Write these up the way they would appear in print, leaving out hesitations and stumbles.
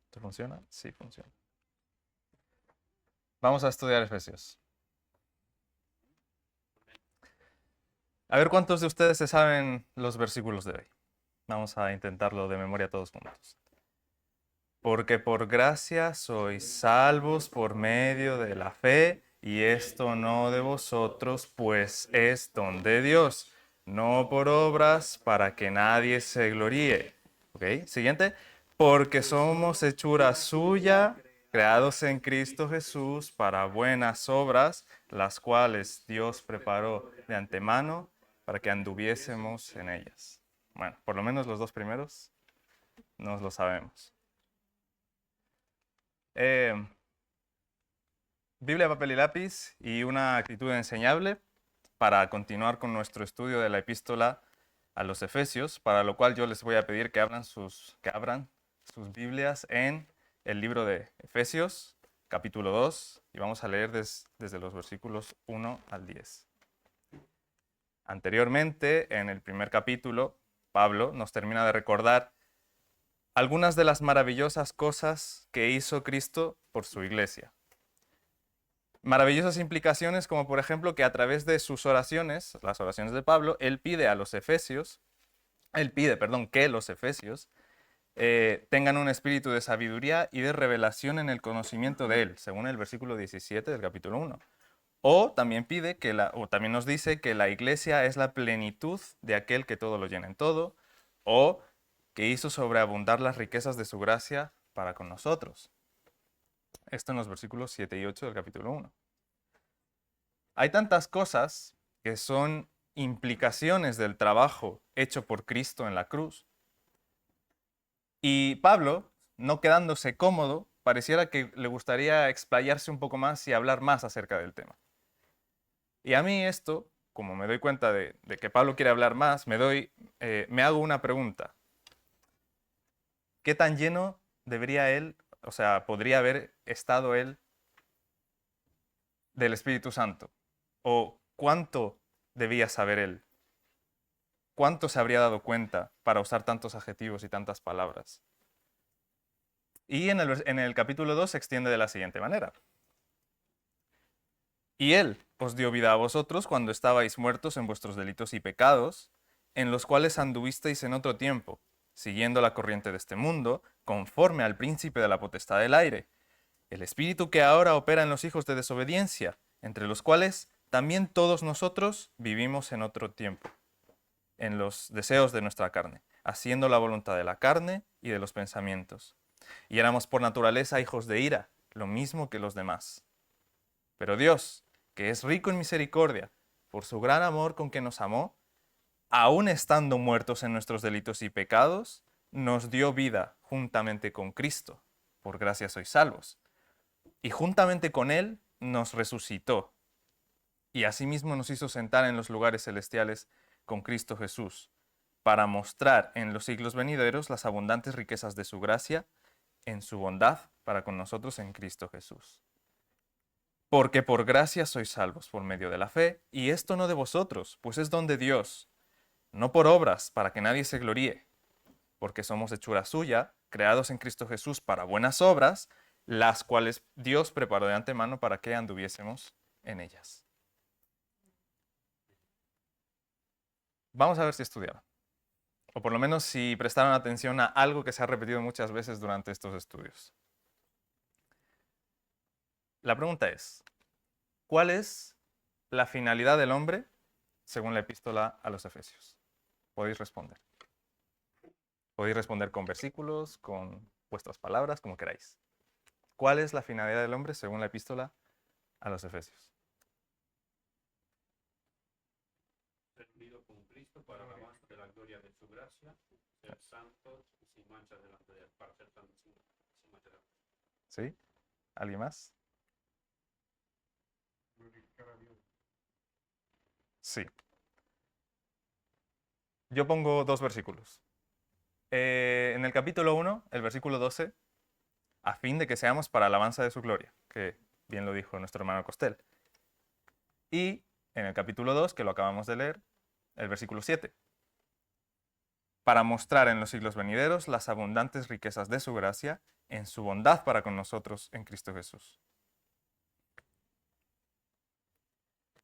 ¿Esto funciona? Sí, funciona. Vamos a estudiar Efesios. A ver cuántos de ustedes se saben los versículos de hoy. Vamos a intentarlo de memoria todos juntos. Porque por gracia sois salvos por medio de la fe, y esto no de vosotros, pues es don de Dios, no por obras para que nadie se gloríe. ¿Ok? Siguiente. Porque somos hechura suya, creados en Cristo Jesús para buenas obras, las cuales Dios preparó de antemano para que anduviésemos en ellas. Bueno, por lo menos los dos primeros nos lo sabemos. Eh, Biblia, papel y lápiz y una actitud enseñable para continuar con nuestro estudio de la epístola a los Efesios, para lo cual yo les voy a pedir que abran sus Biblias en el libro de Efesios, capítulo 2, y vamos a leer desde los versículos 1 al 10. Anteriormente, en el primer capítulo, Pablo nos termina de recordar algunas de las maravillosas cosas que hizo Cristo por su iglesia. Maravillosas implicaciones como por ejemplo que a través de sus oraciones, las oraciones de Pablo, él pide que los efesios tengan un espíritu de sabiduría y de revelación en el conocimiento de él, según el versículo 17 del capítulo 1. O también también nos dice que la iglesia es la plenitud de aquel que todo lo llena en todo, o que hizo sobreabundar las riquezas de su gracia para con nosotros. Esto en los versículos 7 y 8 del capítulo 1. Hay tantas cosas que son implicaciones del trabajo hecho por Cristo en la cruz. Y Pablo, no quedándose cómodo, pareciera que le gustaría explayarse un poco más y hablar más acerca del tema. Y a mí esto, como me doy cuenta de que Pablo quiere hablar más, me hago una pregunta. ¿Qué tan lleno debería él, o sea, podría haber estado él del Espíritu Santo? ¿O cuánto debía saber él? ¿Cuánto se habría dado cuenta para usar tantos adjetivos y tantas palabras? Y en el capítulo 2 se extiende de la siguiente manera. Y Él os dio vida a vosotros cuando estabais muertos en vuestros delitos y pecados, en los cuales anduvisteis en otro tiempo, siguiendo la corriente de este mundo, conforme al príncipe de la potestad del aire, el espíritu que ahora opera en los hijos de desobediencia, entre los cuales también todos nosotros vivimos en otro tiempo, en los deseos de nuestra carne, haciendo la voluntad de la carne y de los pensamientos. Y éramos por naturaleza hijos de ira, lo mismo que los demás. Pero Dios, que es rico en misericordia, por su gran amor con que nos amó, aun estando muertos en nuestros delitos y pecados, nos dio vida juntamente con Cristo. Por gracia sois salvos. Y juntamente con Él nos resucitó. Y asimismo nos hizo sentar en los lugares celestiales con Cristo Jesús, para mostrar en los siglos venideros las abundantes riquezas de su gracia en su bondad para con nosotros en Cristo Jesús. Porque por gracia sois salvos por medio de la fe, y esto no de vosotros, pues es don de Dios, no por obras, para que nadie se gloríe, porque somos hechura suya, creados en Cristo Jesús para buenas obras, las cuales Dios preparó de antemano para que anduviésemos en ellas. Vamos a ver si estudiaron, o por lo menos si prestaron atención a algo que se ha repetido muchas veces durante estos estudios. La pregunta es, ¿cuál es la finalidad del hombre según la epístola a los Efesios? Podéis responder. Podéis responder con versículos, con vuestras palabras, como queráis. ¿Cuál es la finalidad del hombre según la epístola a los Efesios? Ser unido con Cristo para alabanza de la gloria de su gracia, ser santos y sin mancha delante de él, para ser santos sin mancha delante de él. ¿Sí? ¿Alguien más? Glorificar a Dios. Sí. Yo pongo dos versículos. En el capítulo 1, el versículo 12, a fin de que seamos para alabanza de su gloria, que bien lo dijo nuestro hermano Costel. Y en el capítulo 2, que lo acabamos de leer, el versículo 7, para mostrar en los siglos venideros las abundantes riquezas de su gracia en su bondad para con nosotros en Cristo Jesús.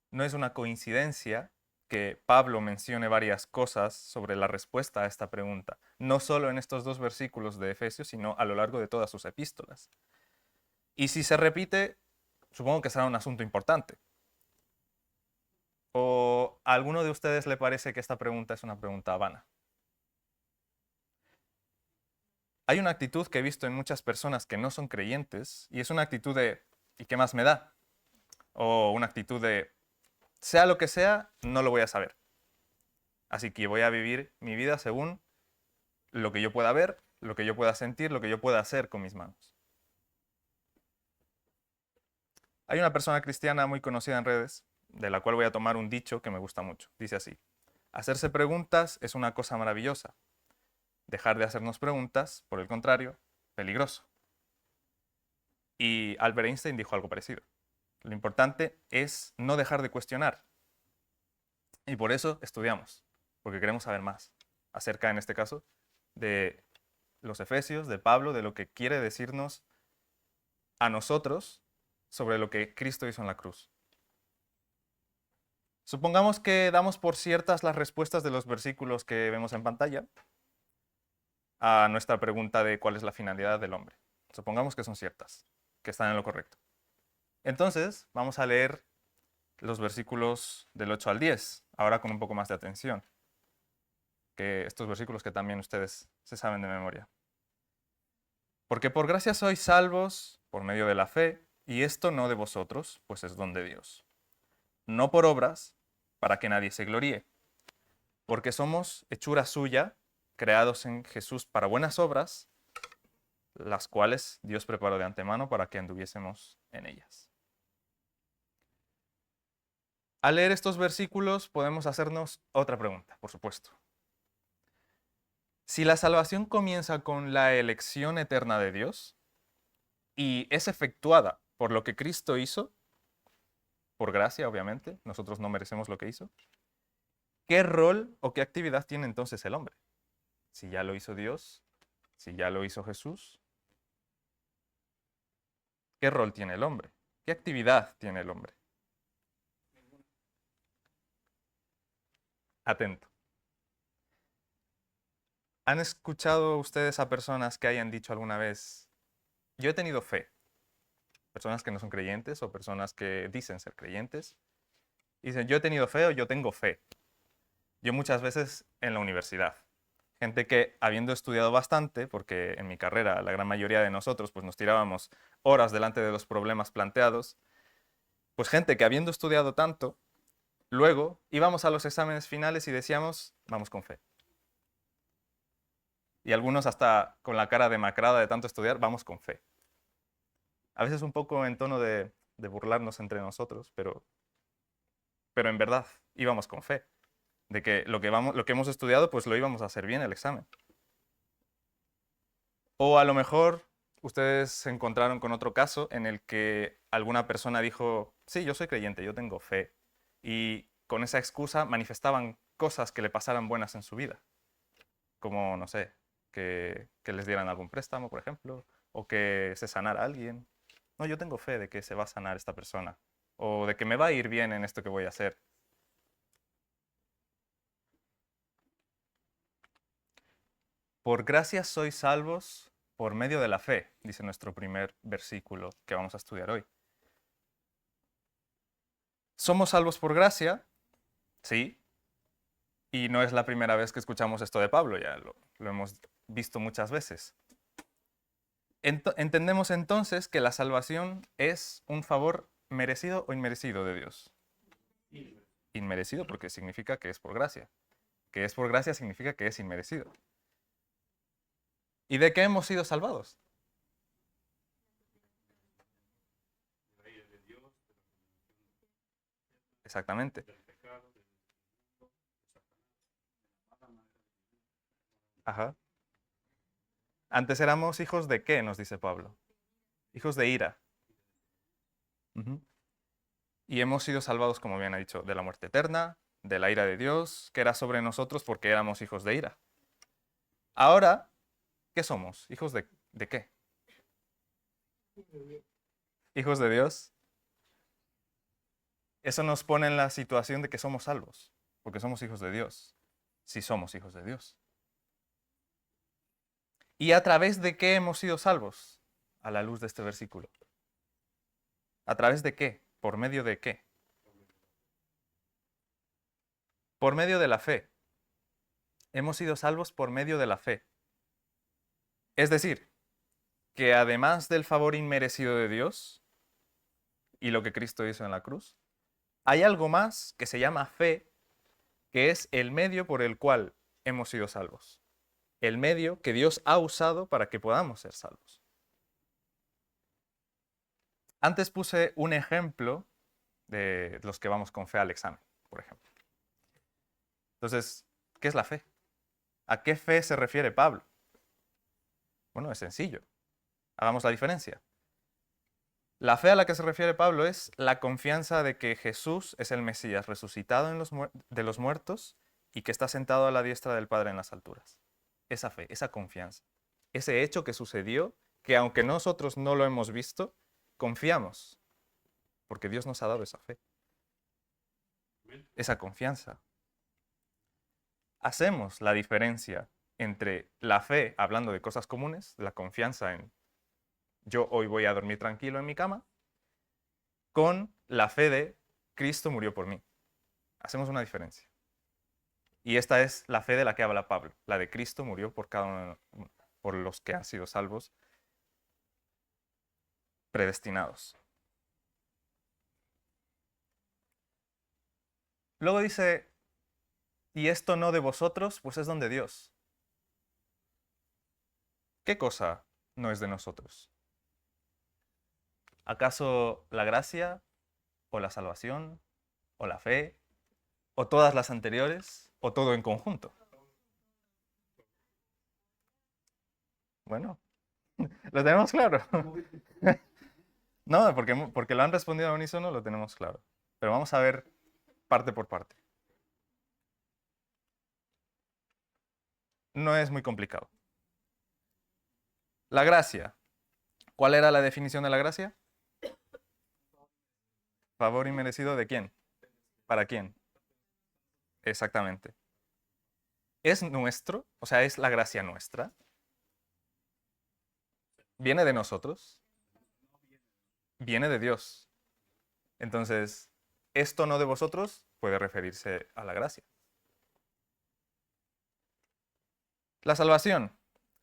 No es una coincidencia que Pablo mencione varias cosas sobre la respuesta a esta pregunta, no solo en estos 2 versículos de Efesios, sino a lo largo de todas sus epístolas. Y si se repite, supongo que será un asunto importante. ¿O a alguno de ustedes le parece que esta pregunta es una pregunta vana? Hay una actitud que he visto en muchas personas que no son creyentes, y es una actitud de ¿y qué más me da? O una actitud de sea lo que sea, no lo voy a saber. Así que voy a vivir mi vida según lo que yo pueda ver, lo que yo pueda sentir, lo que yo pueda hacer con mis manos. Hay una persona cristiana muy conocida en redes, de la cual voy a tomar un dicho que me gusta mucho. Dice así: hacerse preguntas es una cosa maravillosa. Dejar de hacernos preguntas, por el contrario, peligroso. Y Albert Einstein dijo algo parecido. Lo importante es no dejar de cuestionar. Y por eso estudiamos, porque queremos saber más acerca, en este caso, de los Efesios, de Pablo, de lo que quiere decirnos a nosotros sobre lo que Cristo hizo en la cruz. Supongamos que damos por ciertas las respuestas de los versículos que vemos en pantalla a nuestra pregunta de cuál es la finalidad del hombre. Supongamos que son ciertas, que están en lo correcto. Entonces, vamos a leer los versículos del 8 al 10, ahora con un poco más de atención, que estos versículos que también ustedes se saben de memoria. Porque por gracia sois salvos por medio de la fe, y esto no de vosotros, pues es don de Dios. No por obras, para que nadie se gloríe, porque somos hechura suya, creados en Jesús para buenas obras, las cuales Dios preparó de antemano para que anduviésemos en ellas. Al leer estos versículos podemos hacernos otra pregunta, por supuesto. Si la salvación comienza con la elección eterna de Dios y es efectuada por lo que Cristo hizo, por gracia, obviamente, nosotros no merecemos lo que hizo, ¿qué rol o qué actividad tiene entonces el hombre? Si ya lo hizo Dios, si ya lo hizo Jesús, ¿qué rol tiene el hombre? ¿Qué actividad tiene el hombre? Atento. ¿Han escuchado ustedes a personas que hayan dicho alguna vez, yo he tenido fe? Personas que no son creyentes o personas que dicen ser creyentes. Dicen, yo he tenido fe o yo tengo fe. Yo muchas veces en la universidad. Gente que habiendo estudiado bastante, porque en mi carrera la gran mayoría de nosotros pues nos tirábamos horas delante de los problemas planteados, pues gente que habiendo estudiado tanto, luego íbamos a los exámenes finales y decíamos, vamos con fe. Y algunos hasta con la cara demacrada de tanto estudiar, vamos con fe. A veces un poco en tono de burlarnos entre nosotros, pero en verdad íbamos con fe, de que lo que hemos estudiado pues lo íbamos a hacer bien el examen. O a lo mejor ustedes se encontraron con otro caso en el que alguna persona dijo, sí, yo soy creyente, yo tengo fe, y con esa excusa manifestaban cosas que le pasaran buenas en su vida, como, no sé, que les dieran algún préstamo, por ejemplo, o que se sanara alguien. No, yo tengo fe de que se va a sanar esta persona, o de que me va a ir bien en esto que voy a hacer. Por gracia sois salvos por medio de la fe, dice nuestro primer versículo que vamos a estudiar hoy. ¿Somos salvos por gracia? Sí. Y no es la primera vez que escuchamos esto de Pablo, ya lo hemos visto muchas veces. Entendemos entonces que la salvación es un favor merecido o inmerecido de Dios. Inmerecido porque significa que es por gracia. Que es por gracia significa que es inmerecido. ¿Y de qué hemos sido salvados? Exactamente. Ajá. Antes éramos hijos de qué, nos dice Pablo. Hijos de ira. Ujú. Y hemos sido salvados, como bien ha dicho, de la muerte eterna, de la ira de Dios, que era sobre nosotros porque éramos hijos de ira. Ahora, ¿qué somos? ¿Hijos de qué? ¿Hijos de Dios? Eso nos pone en la situación de que somos salvos, porque somos hijos de Dios, si somos hijos de Dios. ¿Y a través de qué hemos sido salvos? A la luz de este versículo. ¿A través de qué? ¿Por medio de qué? Por medio de la fe. Hemos sido salvos por medio de la fe. Es decir, que además del favor inmerecido de Dios y lo que Cristo hizo en la cruz, hay algo más que se llama fe, que es el medio por el cual hemos sido salvos. El medio que Dios ha usado para que podamos ser salvos. Antes puse un ejemplo de los que vamos con fe al examen, por ejemplo. Entonces, ¿qué es la fe? ¿A qué fe se refiere Pablo? Bueno, es sencillo. Hagamos la diferencia. La fe a la que se refiere Pablo es la confianza de que Jesús es el Mesías resucitado de los muertos y que está sentado a la diestra del Padre en las alturas. Esa fe, esa confianza, ese hecho que sucedió, que aunque nosotros no lo hemos visto, confiamos, porque Dios nos ha dado esa fe, esa confianza. Hacemos la diferencia entre la fe, hablando de cosas comunes, la confianza en yo hoy voy a dormir tranquilo en mi cama, con la fe de Cristo murió por mí. Hacemos una diferencia. Y esta es la fe de la que habla Pablo, la de Cristo murió por cada uno, por los que han sido salvos, predestinados. Luego dice, y esto no de vosotros, pues es don de Dios. ¿Qué cosa no es de nosotros? ¿Acaso la gracia, o la salvación, o la fe, o todas las anteriores, o todo en conjunto? Bueno, lo tenemos claro. No, porque lo han respondido a unísono, lo tenemos claro. Pero vamos a ver parte por parte. No es muy complicado. La gracia. ¿Cuál era la definición de la gracia? Favor inmerecido de quién. ¿Para quién? Exactamente. ¿Es nuestro? O sea, ¿es la gracia nuestra? ¿Viene de nosotros? Viene de Dios. Entonces, esto no de vosotros puede referirse a la gracia. La salvación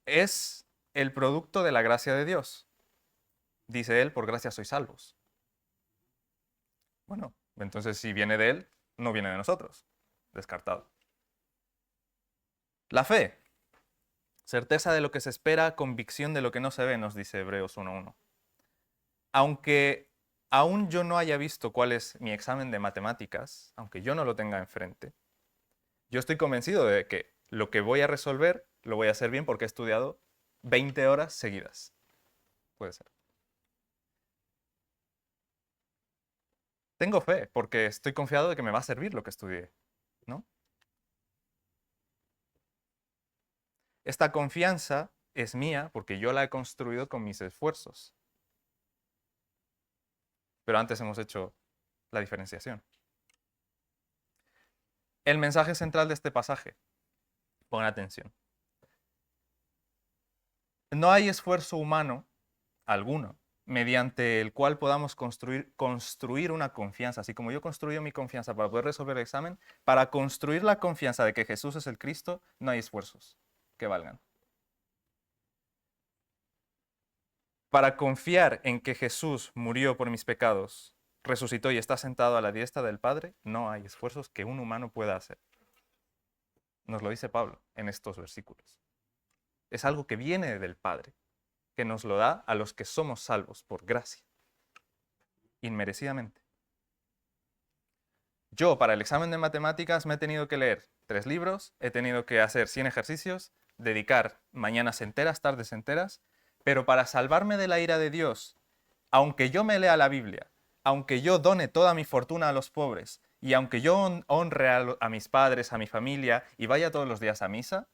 es el producto de la gracia de Dios. Dice él, por gracia sois salvos. Bueno, entonces si viene de él, no viene de nosotros. Descartado. La fe. Certeza de lo que se espera, convicción de lo que no se ve, nos dice Hebreos 1:1. Aunque aún yo no haya visto cuál es mi examen de matemáticas, aunque yo no lo tenga enfrente, yo estoy convencido de que lo que voy a resolver lo voy a hacer bien porque he estudiado 20 horas seguidas. Puede ser. Tengo fe porque estoy confiado de que me va a servir lo que estudié, ¿no? Esta confianza es mía porque yo la he construido con mis esfuerzos. Pero antes hemos hecho la diferenciación. El mensaje central de este pasaje. Pongan atención. No hay esfuerzo humano alguno mediante el cual podamos construir una confianza. Así como yo construyo mi confianza para poder resolver el examen, para construir la confianza de que Jesús es el Cristo, no hay esfuerzos que valgan. Para confiar en que Jesús murió por mis pecados, resucitó y está sentado a la diestra del Padre, no hay esfuerzos que un humano pueda hacer. Nos lo dice Pablo en estos versículos. Es algo que viene del Padre, que nos lo da a los que somos salvos por gracia, inmerecidamente. Yo, para el examen de matemáticas, me he tenido que leer 3 libros, he tenido que hacer 100 ejercicios, dedicar mañanas enteras, tardes enteras, pero para salvarme de la ira de Dios, aunque yo me lea la Biblia, aunque yo done toda mi fortuna a los pobres, y aunque yo honre a mis padres, a mi familia, y vaya todos los días a misa,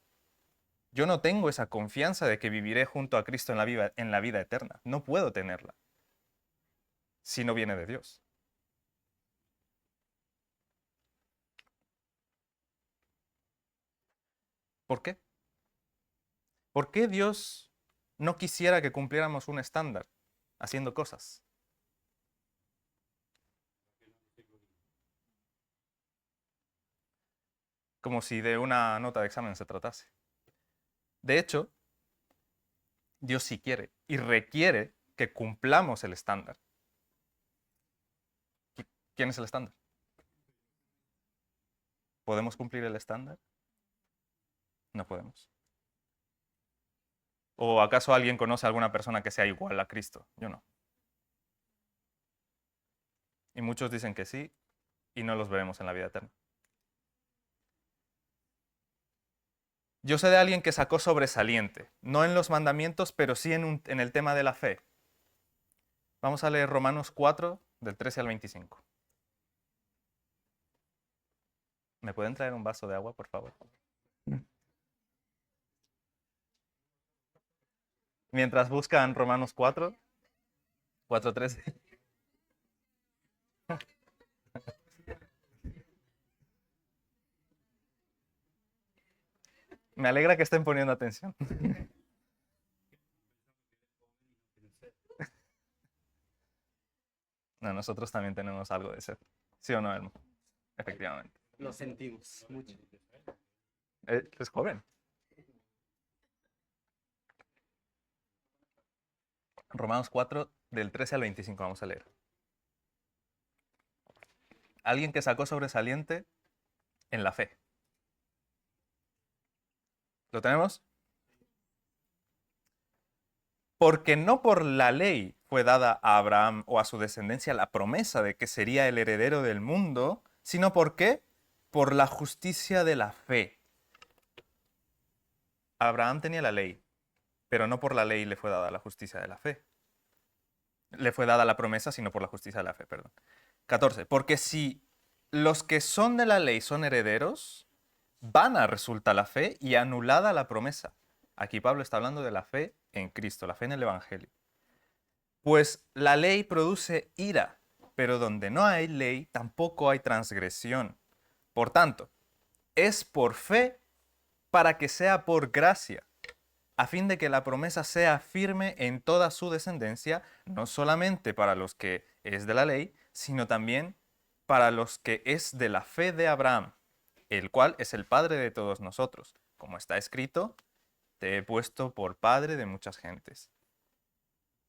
Yo no tengo esa confianza de que viviré junto a Cristo en la vida eterna. No puedo tenerla si no viene de Dios. ¿Por qué? ¿Por qué Dios no quisiera que cumpliéramos un estándar haciendo cosas? Como si de una nota de examen se tratase. De hecho, Dios sí quiere y requiere que cumplamos el estándar. ¿Quién es el estándar? ¿Podemos cumplir el estándar? No podemos. ¿O acaso alguien conoce a alguna persona que sea igual a Cristo? Yo no. Y muchos dicen que sí y no los veremos en la vida eterna. Yo sé de alguien que sacó sobresaliente, no en los mandamientos, pero sí en el tema de la fe. Vamos a leer Romanos 4, del 13 al 25. ¿Me pueden traer un vaso de agua, por favor? Mientras buscan Romanos 4, 4:13. Me alegra que estén poniendo atención. No, nosotros también tenemos algo de sed. ¿Sí o no, Elmo? Efectivamente. Lo sentimos mucho. Es joven. Romanos 4, del 13 al 25, vamos a leer. Alguien que sacó sobresaliente en la fe. ¿Lo tenemos? Porque no por la ley fue dada a Abraham o a su descendencia la promesa de que sería el heredero del mundo, sino ¿por qué? Por la justicia de la fe. Abraham tenía la ley, pero no por la ley le fue dada la justicia de la fe. Le fue dada la promesa, sino por la justicia de la fe, perdón. 14. Porque si los que son de la ley son herederos, vana resulta la fe y anulada la promesa. Aquí Pablo está hablando de la fe en Cristo, la fe en el Evangelio. Pues la ley produce ira, pero donde no hay ley, tampoco hay transgresión. Por tanto, es por fe para que sea por gracia, a fin de que la promesa sea firme en toda su descendencia, no solamente para los que es de la ley, sino también para los que es de la fe de Abraham, el cual es el Padre de todos nosotros. Como está escrito, te he puesto por Padre de muchas gentes.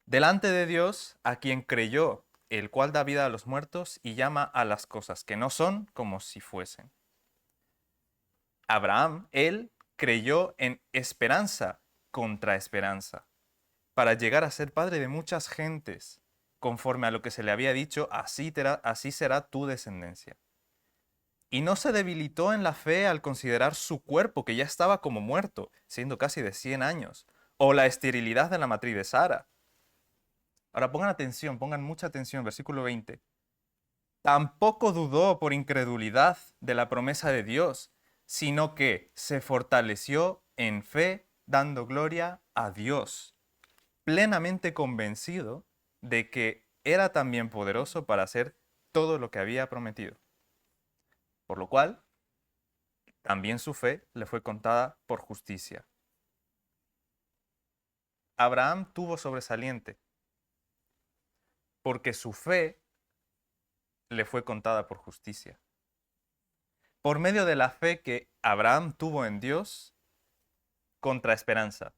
Delante de Dios, a quien creyó, el cual da vida a los muertos y llama a las cosas que no son como si fuesen. Abraham, él creyó en esperanza contra esperanza, para llegar a ser padre de muchas gentes, conforme a lo que se le había dicho, así será tu descendencia. Y no se debilitó en la fe al considerar su cuerpo, que ya estaba como muerto, siendo casi de 100 años, o la esterilidad de la matriz de Sara. Ahora pongan atención, pongan mucha atención, versículo 20. Tampoco dudó por incredulidad de la promesa de Dios, sino que se fortaleció en fe, dando gloria a Dios, plenamente convencido de que era también poderoso para hacer todo lo que había prometido. Por lo cual, también su fe le fue contada por justicia. Abraham tuvo sobresaliente, porque su fe le fue contada por justicia. Por medio de la fe que Abraham tuvo en Dios, contra esperanza.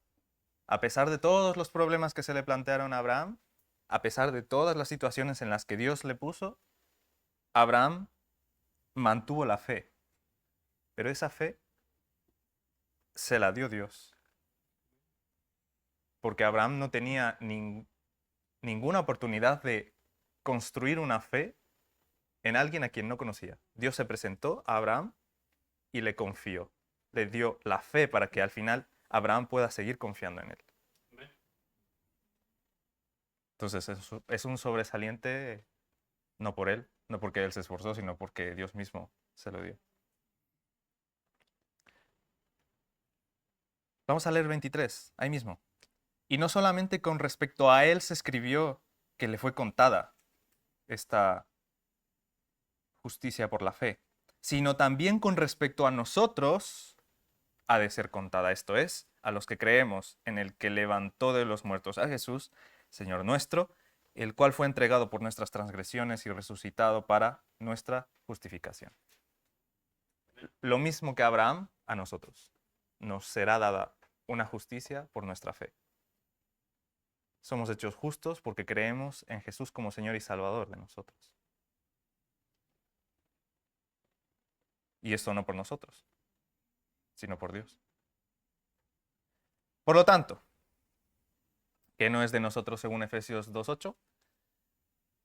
A pesar de todos los problemas que se le plantearon a Abraham, a pesar de todas las situaciones en las que Dios le puso, Abraham mantuvo la fe. Pero esa fe se la dio Dios. Porque Abraham no tenía ninguna oportunidad de construir una fe en alguien a quien no conocía. Dios se presentó a Abraham y le confió. Le dio la fe para que al final Abraham pueda seguir confiando en él. Entonces es un sobresaliente no por él, no porque él se esforzó, sino porque Dios mismo se lo dio. Vamos a leer 23, ahí mismo. Y no solamente con respecto a él se escribió que le fue contada esta justicia por la fe, sino también con respecto a nosotros ha de ser contada. Esto es, a los que creemos en el que levantó de los muertos a Jesús, Señor nuestro, el cual fue entregado por nuestras transgresiones y resucitado para nuestra justificación. Lo mismo que a Abraham, a nosotros. Nos será dada una justicia por nuestra fe. Somos hechos justos porque creemos en Jesús como Señor y Salvador de nosotros. Y esto no por nosotros, sino por Dios. Por lo tanto, que no es de nosotros según Efesios 2:8,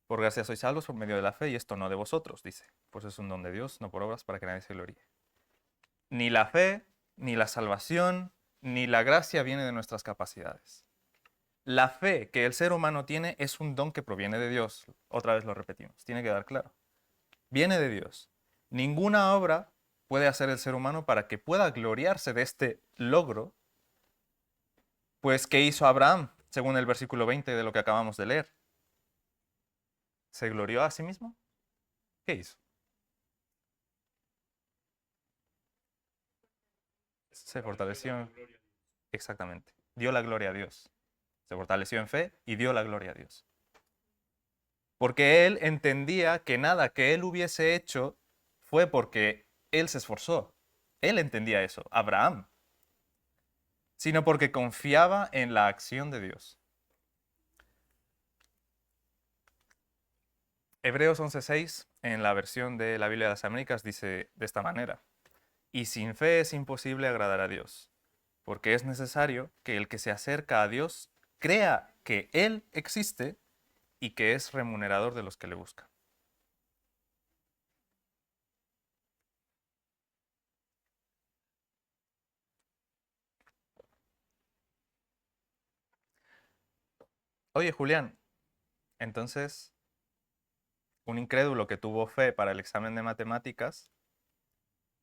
por gracia sois salvos por medio de la fe, y esto no de vosotros, dice, pues es un don de Dios, no por obras, para que nadie se gloríe. Ni la fe, ni la salvación, ni la gracia viene de nuestras capacidades. La fe que el ser humano tiene es un don que proviene de Dios. Otra vez lo repetimos, tiene que dar claro. Viene de Dios. Ninguna obra puede hacer el ser humano para que pueda gloriarse de este logro. Pues, ¿qué hizo Abraham? Según el versículo 20 de lo que acabamos de leer. ¿Se glorió a sí mismo? ¿Qué hizo? Se fortaleció. Exactamente. Dio la gloria a Dios. Se fortaleció en fe y dio la gloria a Dios. Porque él entendía que nada que él hubiese hecho fue porque él se esforzó. Él entendía eso, Abraham. Sino porque confiaba en la acción de Dios. Hebreos 11:6, en la versión de la Biblia de las Américas, dice de esta manera: y sin fe es imposible agradar a Dios, porque es necesario que el que se acerca a Dios crea que Él existe y que es remunerador de los que le buscan. Oye, Julián, entonces, un incrédulo que tuvo fe para el examen de matemáticas,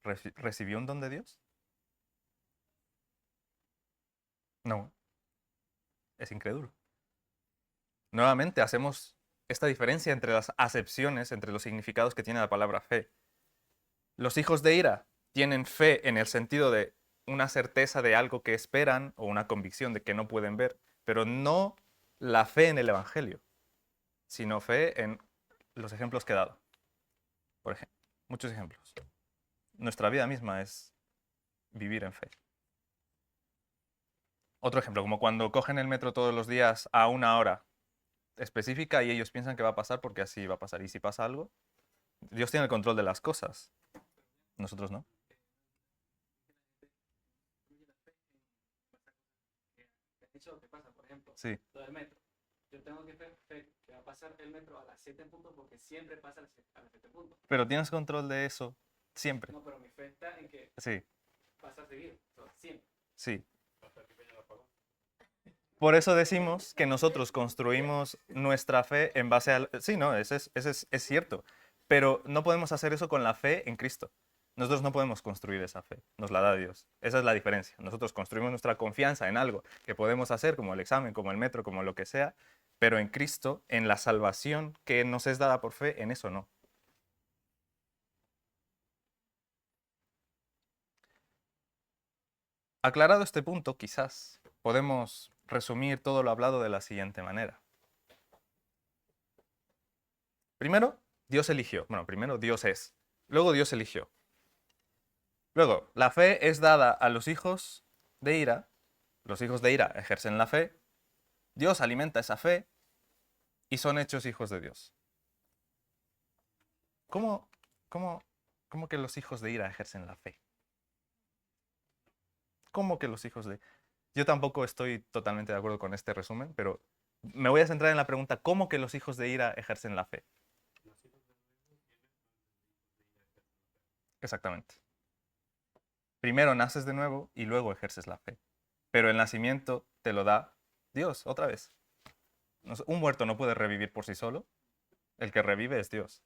¿recibió un don de Dios? No, es incrédulo. Nuevamente hacemos esta diferencia entre las acepciones, entre los significados que tiene la palabra fe. Los hijos de ira tienen fe en el sentido de una certeza de algo que esperan o una convicción de que no pueden ver, pero no la fe en el Evangelio, sino fe en los ejemplos que he dado. Por ejemplo, muchos ejemplos. Nuestra vida misma es vivir en fe. Otro ejemplo, como cuando cogen el metro todos los días a una hora específica y ellos piensan que va a pasar porque así va a pasar. Y si pasa algo, Dios tiene el control de las cosas, nosotros no. Eso que pasa, por ejemplo, Sí, lo del metro. Yo tengo que fe que va a pasar el metro a las 7 en punto porque siempre pasa a las 7 en punto. pero tienes control de eso siempre. No, pero mi fe está en que Sí, pasa a seguir, siempre. sí. Por eso decimos que nosotros construimos nuestra fe en base al... Sí, no, es cierto. Pero no podemos hacer eso con la fe en Cristo. Nosotros no podemos construir esa fe, nos la da Dios. Esa es la diferencia. Nosotros construimos nuestra confianza en algo que podemos hacer, como el examen, como el metro, como lo que sea, pero en Cristo, en la salvación que nos es dada por fe, en eso no. Aclarado este punto, quizás podemos resumir todo lo hablado de la siguiente manera. Primero, Dios eligió. Bueno, primero Dios es. Luego Dios eligió. Luego, la fe es dada a los hijos de ira. Los hijos de ira ejercen la fe. Dios alimenta esa fe y son hechos hijos de Dios. ¿Cómo, cómo, cómo que los hijos de ira ejercen la fe? ¿Cómo que los hijos de... Yo tampoco estoy totalmente de acuerdo con este resumen, pero me voy a centrar en la pregunta, ¿cómo que los hijos de ira ejercen la fe? Exactamente. Primero naces de nuevo y luego ejerces la fe. Pero el nacimiento te lo da Dios, otra vez. Un muerto no puede revivir por sí solo. El que revive es Dios.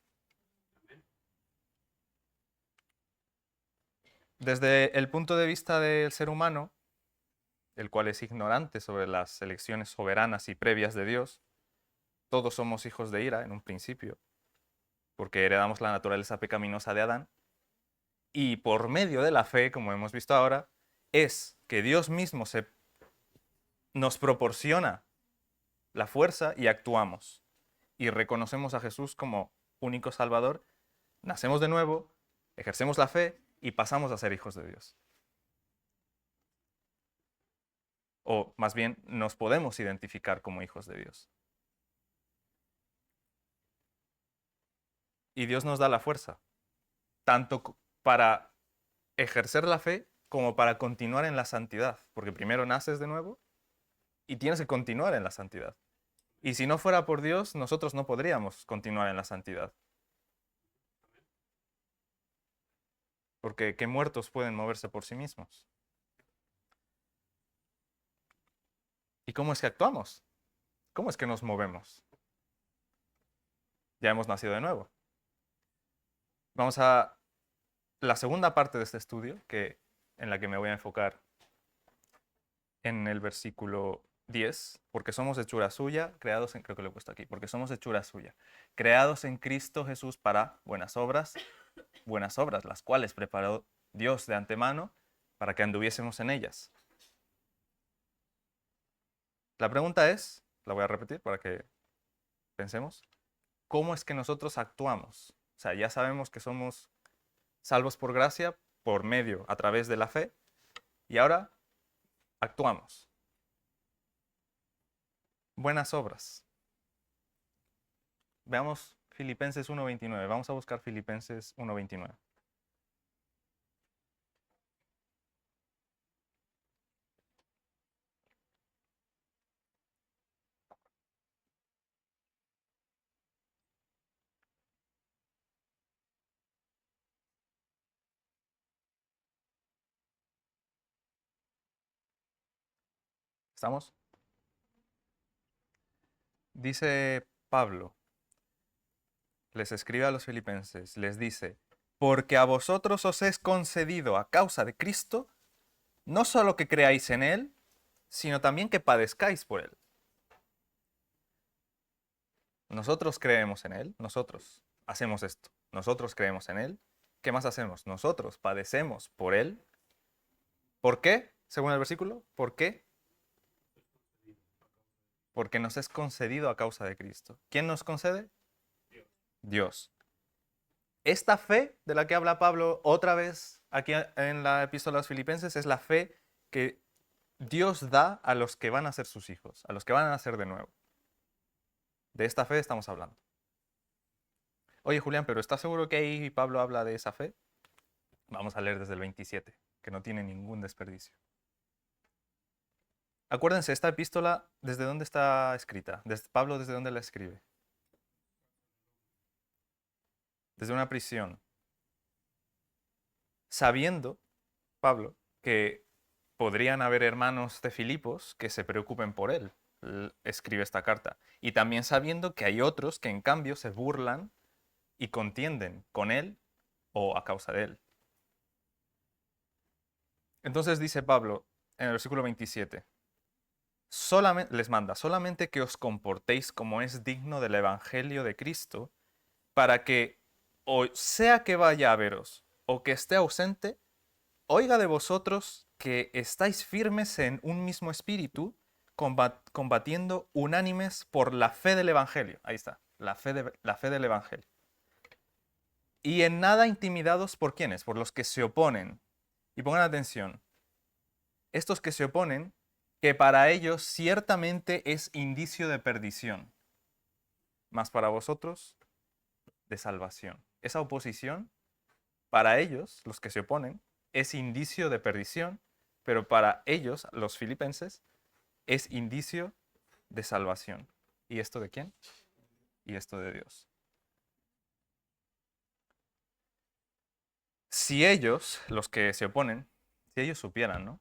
Desde el punto de vista del ser humano, el cual es ignorante sobre las elecciones soberanas y previas de Dios. Todos somos hijos de ira en un principio, porque heredamos la naturaleza pecaminosa de Adán. Y por medio de la fe, como hemos visto ahora, es que Dios mismo nos proporciona la fuerza y actuamos. Y reconocemos a Jesús como único Salvador, nacemos de nuevo, ejercemos la fe y pasamos a ser hijos de Dios. O más bien, nos podemos identificar como hijos de Dios. Y Dios nos da la fuerza, tanto para ejercer la fe como para continuar en la santidad, porque primero naces de nuevo y tienes que continuar en la santidad. Y si no fuera por Dios, nosotros no podríamos continuar en la santidad. Porque ¿qué muertos pueden moverse por sí mismos? ¿Y cómo es que actuamos? ¿Cómo es que nos movemos? Ya hemos nacido de nuevo. Vamos a la segunda parte de este estudio, en la que me voy a enfocar en el versículo 10, porque somos hechura suya, creados en, creo que lo he puesto aquí, porque somos hechura suya, creados en Cristo Jesús para buenas obras, las cuales preparó Dios de antemano para que anduviésemos en ellas. La pregunta es, la voy a repetir para que pensemos, ¿cómo es que nosotros actuamos? O sea, ya sabemos que somos salvos por gracia, por medio, a través de la fe, y ahora actuamos. Buenas obras. Veamos Filipenses 1:29. Vamos a buscar Filipenses 1:29. ¿Estamos? Dice Pablo, les escribe a los filipenses, les dice, porque a vosotros os es concedido a causa de Cristo, no solo que creáis en Él, sino también que padezcáis por Él. Nosotros creemos en Él, nosotros hacemos esto, nosotros creemos en Él. ¿Qué más hacemos? Nosotros padecemos por Él. ¿Por qué? Según el versículo, ¿por qué? Porque nos es concedido a causa de Cristo. ¿Quién nos concede? Dios. Esta fe de la que habla Pablo otra vez aquí en la epístola a los Filipenses es la fe que Dios da a los que van a ser sus hijos, a los que van a nacer de nuevo. De esta fe estamos hablando. Oye, Julián, ¿pero estás seguro que ahí Pablo habla de esa fe? Vamos a leer desde el 27, que no tiene ningún desperdicio. Acuérdense, esta epístola, ¿desde dónde está escrita? Pablo, ¿desde dónde la escribe? Desde una prisión. Sabiendo, Pablo, que podrían haber hermanos de Filipos que se preocupen por él, escribe esta carta. Y también sabiendo que hay otros que en cambio se burlan y contienden con él o a causa de él. Entonces dice Pablo en el versículo 27, les manda, solamente que os comportéis como es digno del Evangelio de Cristo, para que, o sea que vaya a veros o que esté ausente, oiga de vosotros que estáis firmes en un mismo espíritu, combatiendo unánimes por la fe del Evangelio. Ahí está, la fe del Evangelio. Y en nada intimidados por quienes, por los que se oponen. Y pongan atención, estos que se oponen, que para ellos ciertamente es indicio de perdición, mas para vosotros de salvación. Esa oposición, para ellos, los que se oponen, es indicio de perdición, pero para ellos, los filipenses, es indicio de salvación. ¿Y esto de quién? Y esto de Dios. Si ellos, los que se oponen, si ellos supieran, ¿no?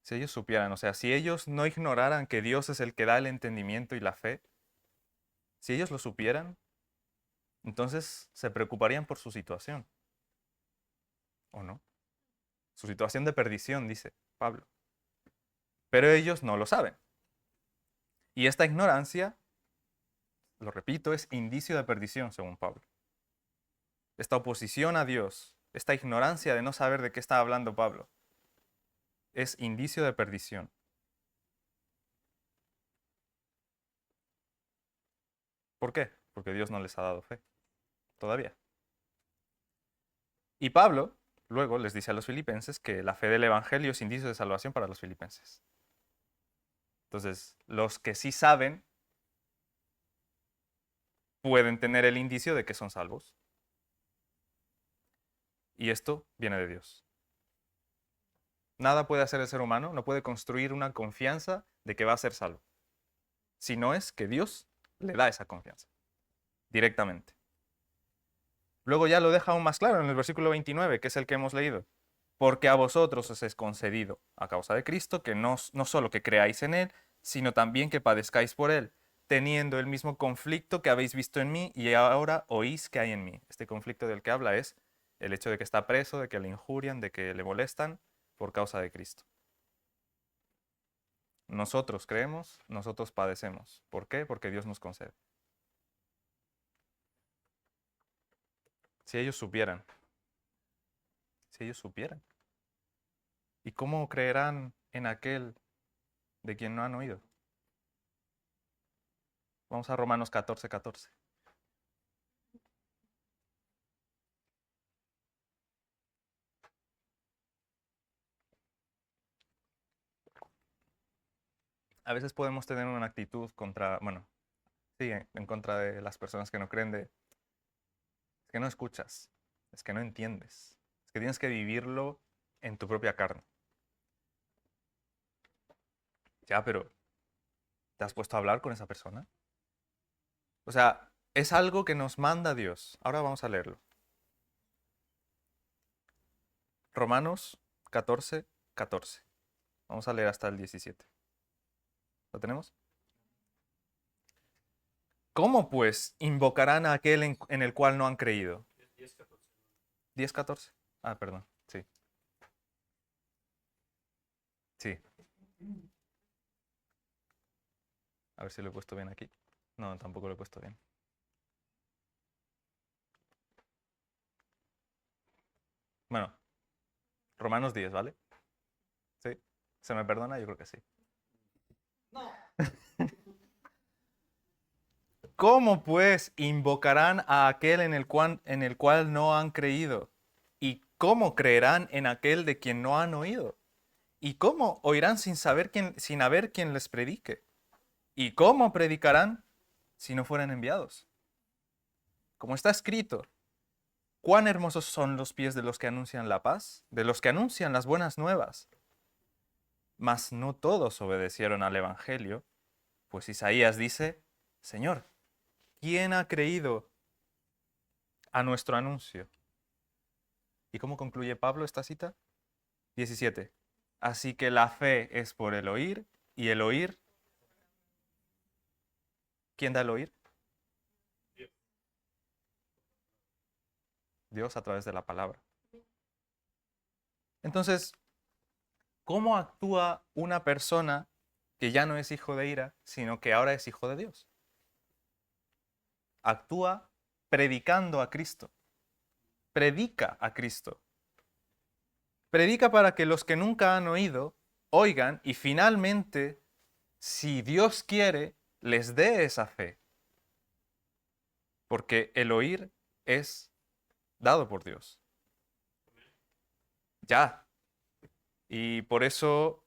Si ellos supieran, o sea, si ellos no ignoraran que Dios es el que da el entendimiento y la fe, si ellos lo supieran, entonces se preocuparían por su situación, ¿o no? su situación de perdición, dice Pablo. Pero ellos no lo saben. Y esta ignorancia, lo repito, es indicio de perdición, según Pablo. Esta oposición a Dios, esta ignorancia de no saber de qué está hablando Pablo, es indicio de perdición. ¿Por qué? Porque Dios no les ha dado fe, todavía. Y Pablo luego les dice a los filipenses que la fe del Evangelio es indicio de salvación para los filipenses. Entonces, los que sí saben pueden tener el indicio de que son salvos. Y esto viene de Dios. Nada puede hacer el ser humano, no puede construir una confianza de que va a ser salvo. Si no es que Dios le da esa confianza, directamente. Luego ya lo deja aún más claro en el versículo 29, que es el que hemos leído. Porque a vosotros os es concedido, a causa de Cristo, que no solo que creáis en Él, sino también que padezcáis por Él, teniendo el mismo conflicto que habéis visto en mí y ahora oís que hay en mí. Este conflicto del que habla es el hecho de que está preso, de que le injurian, de que le molestan por causa de Cristo. Nosotros creemos, nosotros padecemos. ¿Por qué? Porque Dios nos concede. Si ellos supieran. Si ellos supieran. ¿Y cómo creerán en aquel de quien no han oído? Vamos a Romanos 14, 14. A veces podemos tener una actitud contra, bueno, sí, en contra de las personas que no creen es que no escuchas, es que no entiendes, es que tienes que vivirlo en tu propia carne. Ya, pero ¿te has puesto a hablar con esa persona? O sea, es algo que nos manda Dios. Ahora vamos a leerlo. Romanos 14, 14. Vamos a leer hasta el 17. ¿Lo tenemos? ¿Cómo pues invocarán a aquel en el cual no han creído? 10, 14. 10, 14. Ah, perdón. Sí. Sí. A ver si lo he puesto bien aquí. No, tampoco lo he puesto bien. Bueno, Romanos 10, ¿vale? ¿Sí? ¿Se me perdona? Yo creo que sí. No. ¿Cómo pues invocarán a aquel en el cual no han creído? ¿Y cómo creerán en aquel de quien no han oído? ¿Y cómo oirán sin haber quien les predique? ¿Y cómo predicarán si no fueran enviados? Como está escrito, cuán hermosos son los pies de los que anuncian la paz, de los que anuncian las buenas nuevas. Mas no todos obedecieron al Evangelio, pues Isaías dice, Señor, ¿quién ha creído a nuestro anuncio? ¿Y cómo concluye Pablo esta cita? 17. Así que la fe es por el oír, y el oír. ¿Quién da el oír? Dios a través de la palabra. Entonces, ¿cómo actúa una persona que ya no es hijo de ira, sino que ahora es hijo de Dios? Actúa predicando a Cristo. Predica a Cristo. Predica para que los que nunca han oído oigan y finalmente, si Dios quiere, les dé esa fe. Porque el oír es dado por Dios. Ya. Y por eso,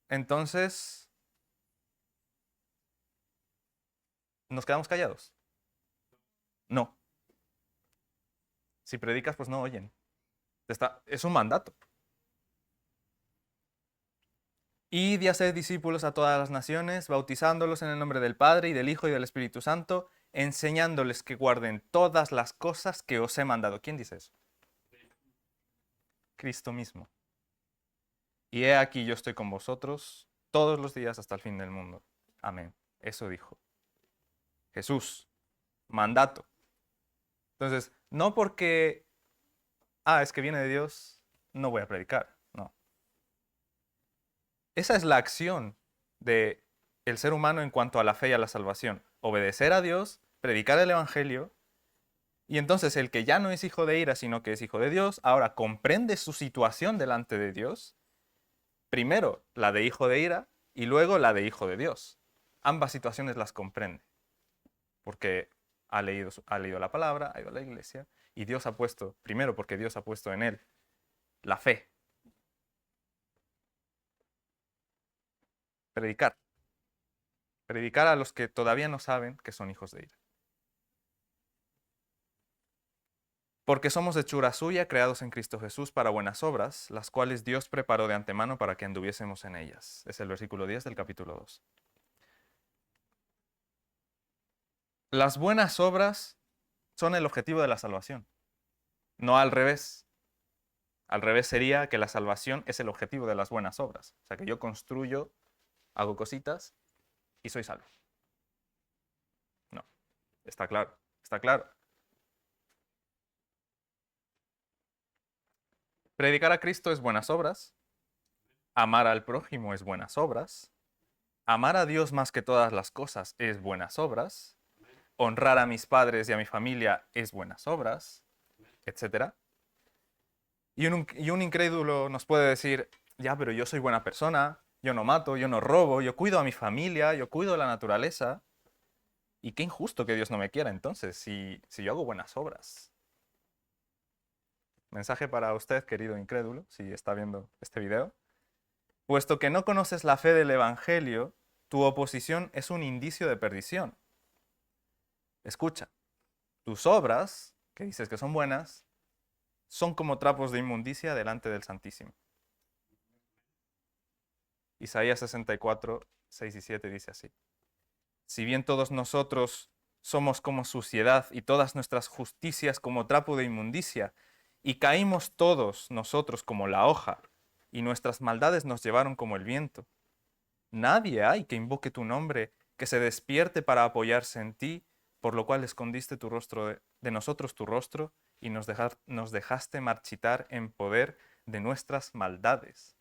entonces, ¿nos quedamos callados? No. Si predicas, pues no oyen. Es un mandato. Id y haced discípulos a todas las naciones, bautizándolos en el nombre del Padre y del Hijo y del Espíritu Santo, enseñándoles que guarden todas las cosas que os he mandado. ¿Quién dice eso? Cristo mismo. Y he aquí yo estoy con vosotros todos los días hasta el fin del mundo. Amén. Eso dijo Jesús. Mandato. Entonces, no porque, es que viene de Dios, no voy a predicar. No. Esa es la acción del ser humano en cuanto a la fe y a la salvación. Obedecer a Dios, predicar el Evangelio. Y entonces el que ya no es hijo de ira, sino que es hijo de Dios, ahora comprende su situación delante de Dios. Primero la de hijo de ira y luego la de hijo de Dios. Ambas situaciones las comprende. Porque ha leído la palabra, ha ido a la iglesia, y Dios ha puesto, primero porque Dios ha puesto en él la fe. Predicar. Predicar a los que todavía no saben que son hijos de ira. Porque somos hechura suya, creados en Cristo Jesús para buenas obras, las cuales Dios preparó de antemano para que anduviésemos en ellas. Es el versículo 10 del capítulo 2. Las buenas obras son el objetivo de la salvación, no al revés. Al revés sería que la salvación es el objetivo de las buenas obras. O sea, que yo construyo, hago cositas y soy salvo. No, está claro, está claro. Predicar a Cristo es buenas obras. Amar al prójimo es buenas obras. Amar a Dios más que todas las cosas es buenas obras. Honrar a mis padres y a mi familia es buenas obras, etc. Y un incrédulo nos puede decir, ya, pero yo soy buena persona, yo no mato, yo no robo, yo cuido a mi familia, yo cuido de la naturaleza. Y qué injusto que Dios no me quiera entonces, si yo hago buenas obras. Mensaje para usted, querido incrédulo, si está viendo este video. Puesto que no conoces la fe del Evangelio, tu oposición es un indicio de perdición. Escucha, tus obras, que dices que son buenas, son como trapos de inmundicia delante del Santísimo. Isaías 64, 6 y 7 dice así. Si bien todos nosotros somos como suciedad y todas nuestras justicias como trapo de inmundicia, y caímos todos nosotros como la hoja, y nuestras maldades nos llevaron como el viento. Nadie hay que invoque tu nombre, que se despierte para apoyarse en ti, por lo cual escondiste tu rostro de nosotros tu rostro, y nos dejaste marchitar en poder de nuestras maldades.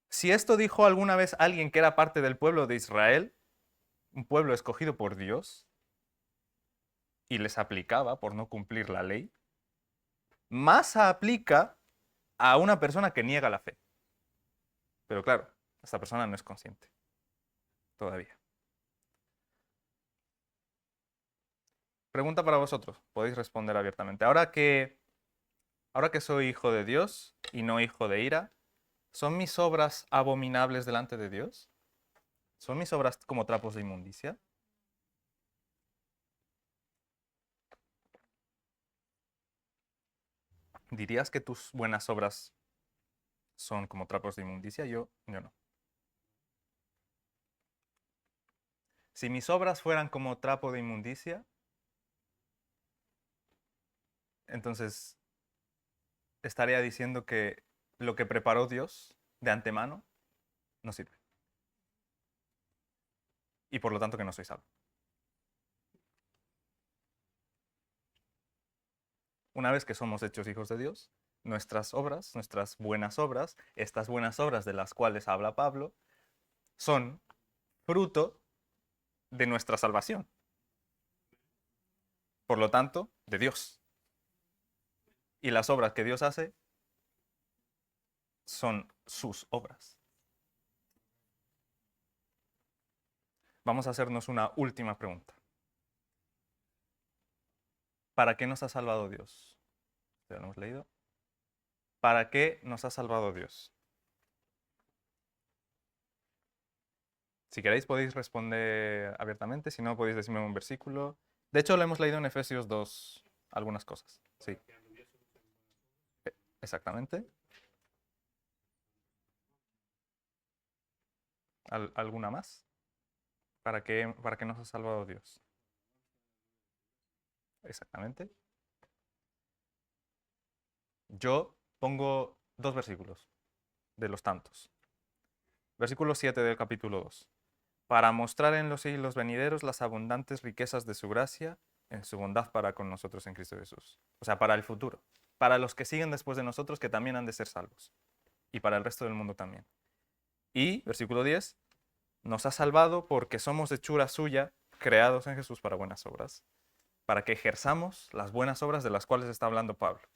Si esto dijo alguna vez alguien que era parte del pueblo de Israel, un pueblo escogido por Dios, y les aplicaba por no cumplir la ley, más aplica a una persona que niega la fe. Pero claro, esta persona no es consciente todavía. Pregunta para vosotros, podéis responder abiertamente. Ahora que soy hijo de Dios y no hijo de ira, ¿son mis obras abominables delante de Dios? ¿Son mis obras como trapos de inmundicia? ¿Dirías que tus buenas obras son como trapos de inmundicia? Yo no. Si mis obras fueran como trapo de inmundicia, entonces estaría diciendo que lo que preparó Dios de antemano no sirve. Y por lo tanto que no soy salvo. Una vez que somos hechos hijos de Dios, nuestras obras, nuestras buenas obras, estas buenas obras de las cuales habla Pablo, son fruto de nuestra salvación. Por lo tanto, de Dios. Y las obras que Dios hace son sus obras. Vamos a hacernos una última pregunta. ¿Para qué nos ha salvado Dios? ¿Ya lo hemos leído? ¿Para qué nos ha salvado Dios? Si queréis podéis responder abiertamente, si no podéis decirme un versículo. De hecho, lo hemos leído en Efesios 2, algunas cosas. Sí. Exactamente. ¿Alguna más? ¿Para qué nos ha salvado Dios? Exactamente. Yo pongo dos versículos de los tantos. Versículo 7 del capítulo 2. Para mostrar en los siglos venideros las abundantes riquezas de su gracia en su bondad para con nosotros en Cristo Jesús. O sea, para el futuro. para los que siguen después de nosotros, que también han de ser salvos, y para el resto del mundo también. Y, versículo 10, nos ha salvado porque somos hechura suya, creados en Jesús para buenas obras, para que ejerzamos las buenas obras de las cuales está hablando Pablo,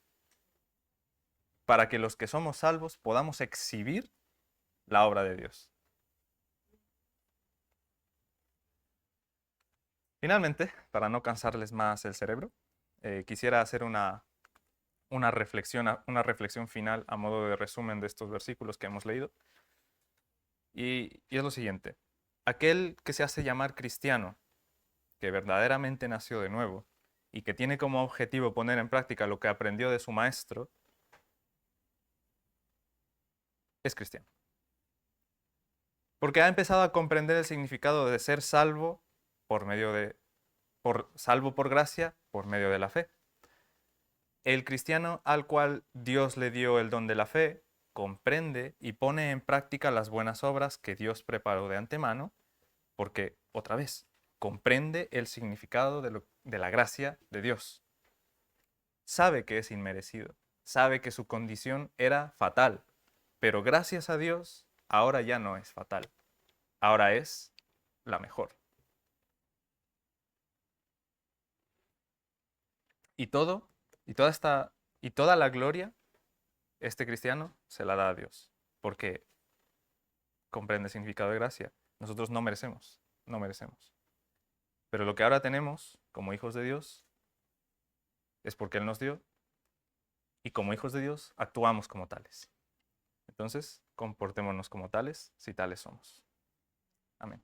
para que los que somos salvos podamos exhibir la obra de Dios. Finalmente, para no cansarles más el cerebro, quisiera hacer una reflexión final a modo de resumen de estos versículos que hemos leído. Y es lo siguiente: aquel que se hace llamar cristiano, que verdaderamente nació de nuevo y que tiene como objetivo poner en práctica lo que aprendió de su maestro, es cristiano. Porque ha empezado a comprender el significado de ser salvo salvo por gracia por medio de la fe. El cristiano al cual Dios le dio el don de la fe comprende y pone en práctica las buenas obras que Dios preparó de antemano, porque, otra vez, comprende el significado de la gracia de Dios. Sabe que es inmerecido, sabe que su condición era fatal, pero gracias a Dios ahora ya no es fatal, ahora es la mejor. Y toda la gloria, este cristiano se la da a Dios, porque comprende el significado de gracia. Nosotros no merecemos. Pero lo que ahora tenemos como hijos de Dios es porque Él nos dio, y como hijos de Dios actuamos como tales. Entonces, comportémonos como tales si tales somos. Amén.